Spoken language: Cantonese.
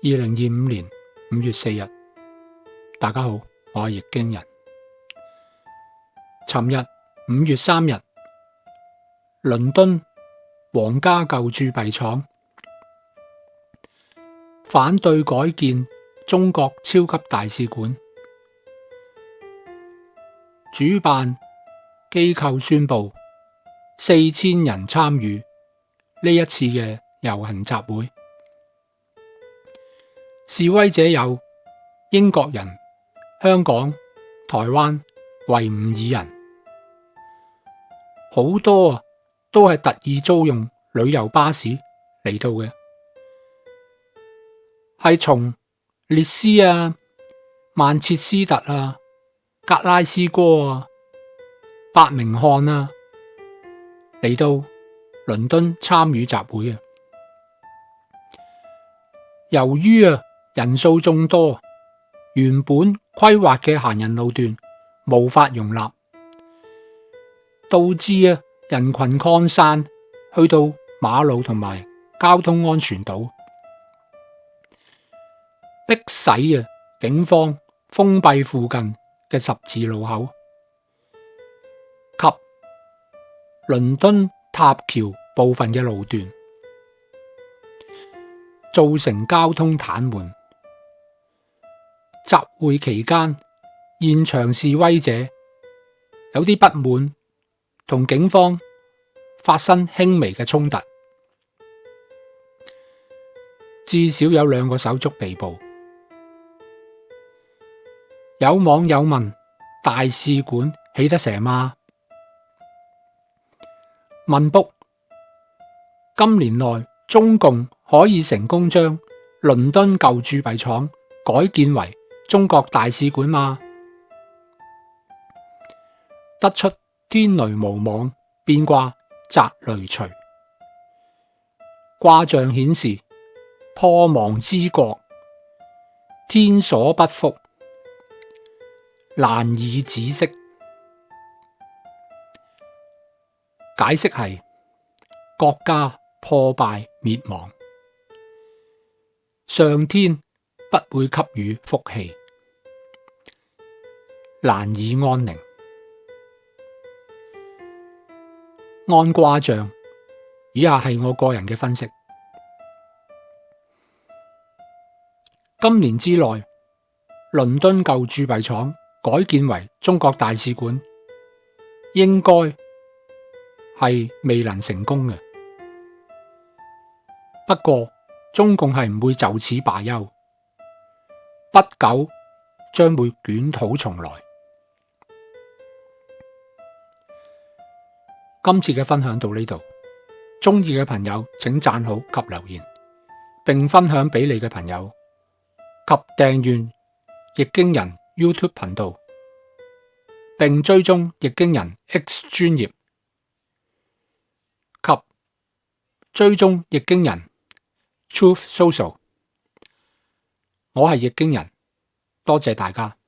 2025年5月4日，大家好，我係易經人。尋日5月3日，倫敦皇家舊鑄幣廠反對改建中國超級大使館，主辦機構宣布4000人參與呢一次嘅遊行集會。示威者有英國人、香港、台灣、維吾爾人，好多都係特意租用旅遊巴士嚟到嘅，係從列斯曼徹斯特格拉斯哥伯明翰嚟到倫敦參與集會嘅。由於人數眾多，原本規劃嘅行人路段無法容納，導致人群擴散去到馬路同埋交通安全島，迫使警方封閉附近嘅十字路口及倫敦塔橋部分嘅路段，造成交通癱瘓。集會期間，現場示威者有啲不滿，同警方發生輕微嘅衝突，至少有2個手足被捕。有網友問：大使館起得成嗎？問卜：今年內中共可以成功將倫敦舊鑄幣廠改建為中國大使館嗎？得出天雷無妄，變卦澤雷隨。卦象顯示破亡之國，天所不覆，難以止息。解釋係國家破敗滅亡，上天不會給予福氣，難以安寧。按卦象，以下係我個人嘅分析。今年之內，倫敦舊鑄幣廠改建為中國大使館，應該係未能成功嘅。不過，中共係唔會就此罷休，不久將會捲土重來。今次嘅分享到呢度，鍾意嘅朋友請讚好及留言，並分享俾你嘅朋友，及訂閱易經人 YouTube 頻道，並追蹤易經人 X 專頁及追蹤易經人 Truth Social。我係易經人，多謝大家。